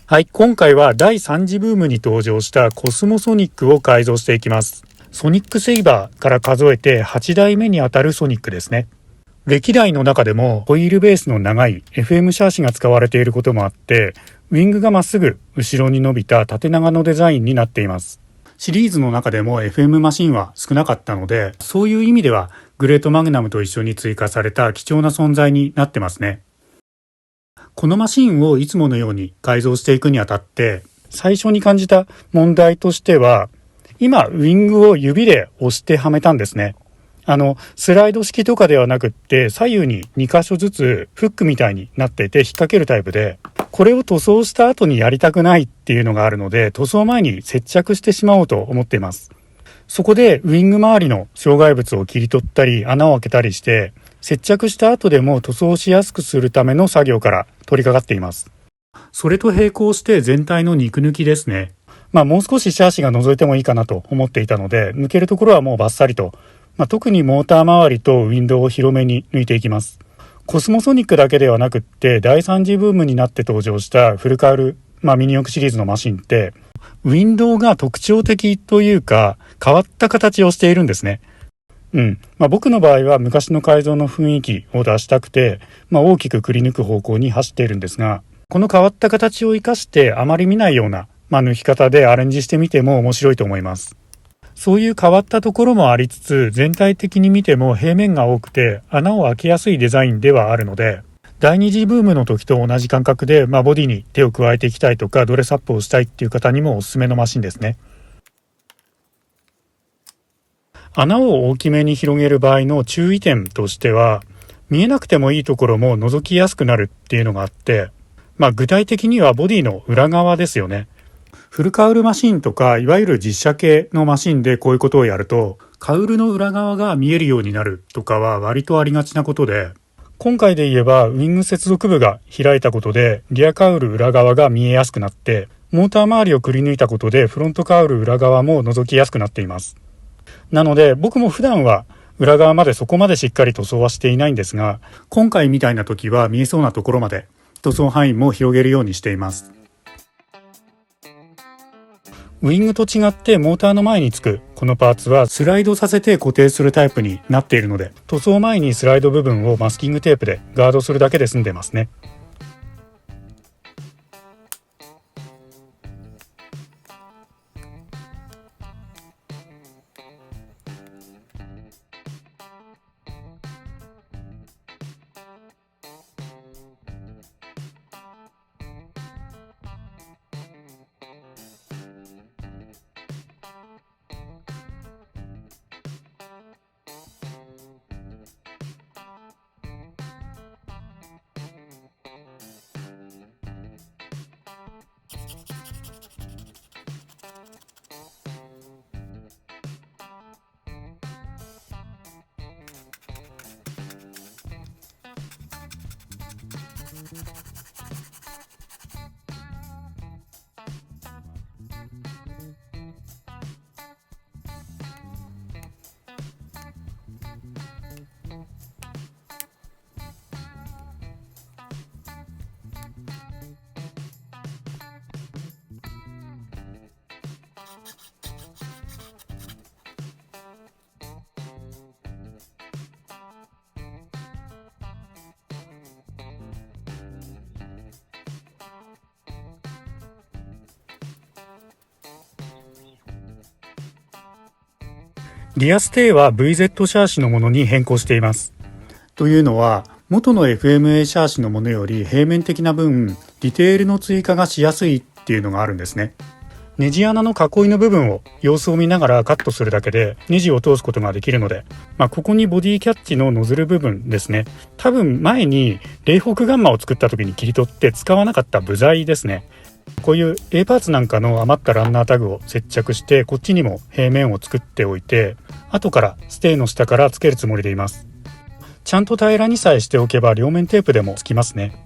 はい、今回は第3次ブームに登場したコスモソニックを改造していきます。ソニックセイバーから数えて8代目にあたるソニックですね。歴代の中でもホイールベースの長い FM シャーシが使われていることもあって、ウィングがまっすぐ後ろに伸びた縦長のデザインになっています。シリーズの中でも FM マシンは少なかったので、そういう意味ではグレートマグナムと一緒に追加された貴重な存在になってますね。このマシンをいつものように改造していくにあたって、最初に感じた問題としては、今ウィングを指で押してはめたんですね。スライド式とかではなくって左右に2箇所ずつフックみたいになっていて引っ掛けるタイプで、これを塗装した後にやりたくないっていうのがあるので、塗装前に接着してしまおうと思っています。そこでウィング周りの障害物を切り取ったり穴を開けたりして、接着した後でも塗装しやすくするための作業から取り掛かっています。それと並行して全体の肉抜きですね。もう少しシャーシが覗いてもいいかなと思っていたので、抜けるところはもうバッサリと、特にモーター周りとウィンドウを広めに抜いていきます。コスモソニックだけではなくって、第3次ブームになって登場したフルカウル、ミニ四駆シリーズのマシンって、ウィンドウが特徴的というか変わった形をしているんですね。僕の場合は昔の改造の雰囲気を出したくて、大きくくり抜く方向に走っているんですが、この変わった形を生かしてあまり見ないような、抜き方でアレンジしてみても面白いと思います。そういう変わったところもありつつ、全体的に見ても平面が多くて穴を開けやすいデザインではあるので、第二次ブームの時と同じ感覚で、ボディに手を加えていきたいとかドレスアップをしたいっていう方にもおすすめのマシンですね。穴を大きめに広げる場合の注意点としては、見えなくてもいいところも覗きやすくなるっていうのがあって、具体的にはボディの裏側ですよね。フルカウルマシンとかいわゆる実写系のマシンでこういうことをやると、カウルの裏側が見えるようになるとかは割とありがちなことで、今回で言えばウィング接続部が開いたことでリアカウル裏側が見えやすくなって、モーター周りをくり抜いたことでフロントカウル裏側も覗きやすくなっています。なので僕も普段は裏側までそこまでしっかり塗装はしていないんですが、今回みたいな時は見えそうなところまで塗装範囲も広げるようにしています。ウィングと違ってモーターの前につくこのパーツはスライドさせて固定するタイプになっているので、塗装前にスライド部分をマスキングテープでガードするだけで済んでますね。リアステーは VZ シャーシのものに変更しています。というのは、元の FMA シャーシのものより平面的な分、ディテールの追加がしやすいっていうのがあるんですね。ネジ穴の囲いの部分を様子を見ながらカットするだけでネジを通すことができるので、ここにボディキャッチのノズル部分ですね。多分前にレイフォークガンマを作った時に切り取って使わなかった部材ですね。こういう A パーツなんかの余ったランナータグを接着して、こっちにも平面を作っておいて、後からステーの下からつけるつもりでいます。ちゃんと平らにさえしておけば両面テープでもつきますね。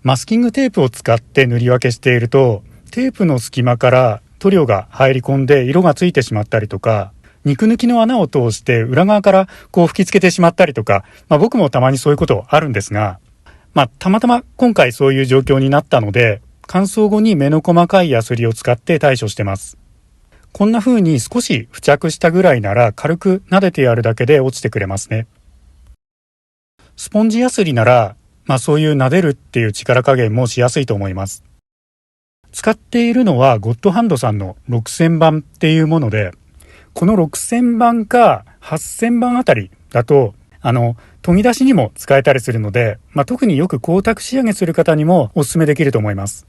マスキングテープを使って塗り分けしていると、テープの隙間から塗料が入り込んで色がついてしまったりとか、肉抜きの穴を通して裏側から吹き付けてしまったりとか、僕もたまにそういうことあるんですが、たまたま今回そういう状況になったので、乾燥後に目の細かいヤスリを使って対処してます。こんな風に少し付着したぐらいなら軽く撫でてやるだけで落ちてくれますね。スポンジヤスリなら、そういう撫でるっていう力加減もしやすいと思います。使っているのはゴッドハンドさんの6000番っていうもので、この6000番か8000番あたりだと、研ぎ出しにも使えたりするので、特によく光沢仕上げする方にもお勧めできると思います。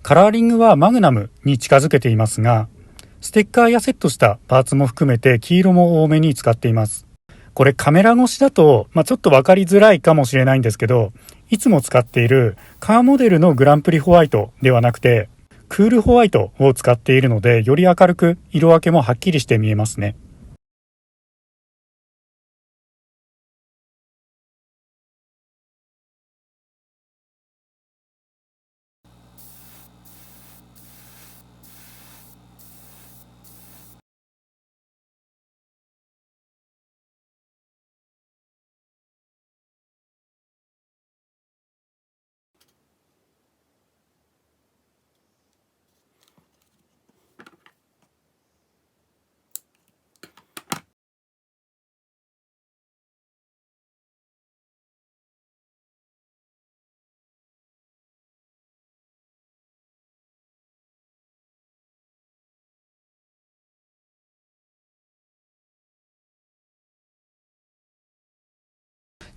カラーリングはマグナムに近づけていますが、ステッカーやセットしたパーツも含めて黄色も多めに使っています。これカメラ越しだと、ちょっと分かりづらいかもしれないんですけど、いつも使っているカーモデルのグランプリホワイトではなくて、クールホワイトを使っているので、より明るく色分けもはっきりして見えますね。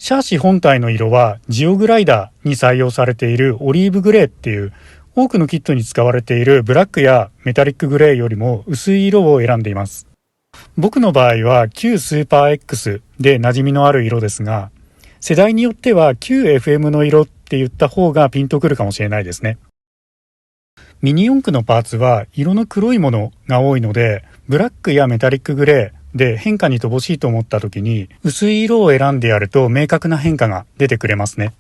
シャーシ本体の色はジオグライダーに採用されているオリーブグレーっていう多くのキットに使われているブラックやメタリックグレーよりも薄い色を選んでいます。僕の場合は旧スーパー X で馴染みのある色ですが、世代によっては旧 FM の色って言った方がピンとくるかもしれないですね。ミニ四駆のパーツは色の黒いものが多いので、ブラックやメタリックグレーで変化に乏しいと思った時に薄い色を選んでやると明確な変化が出てくれますね。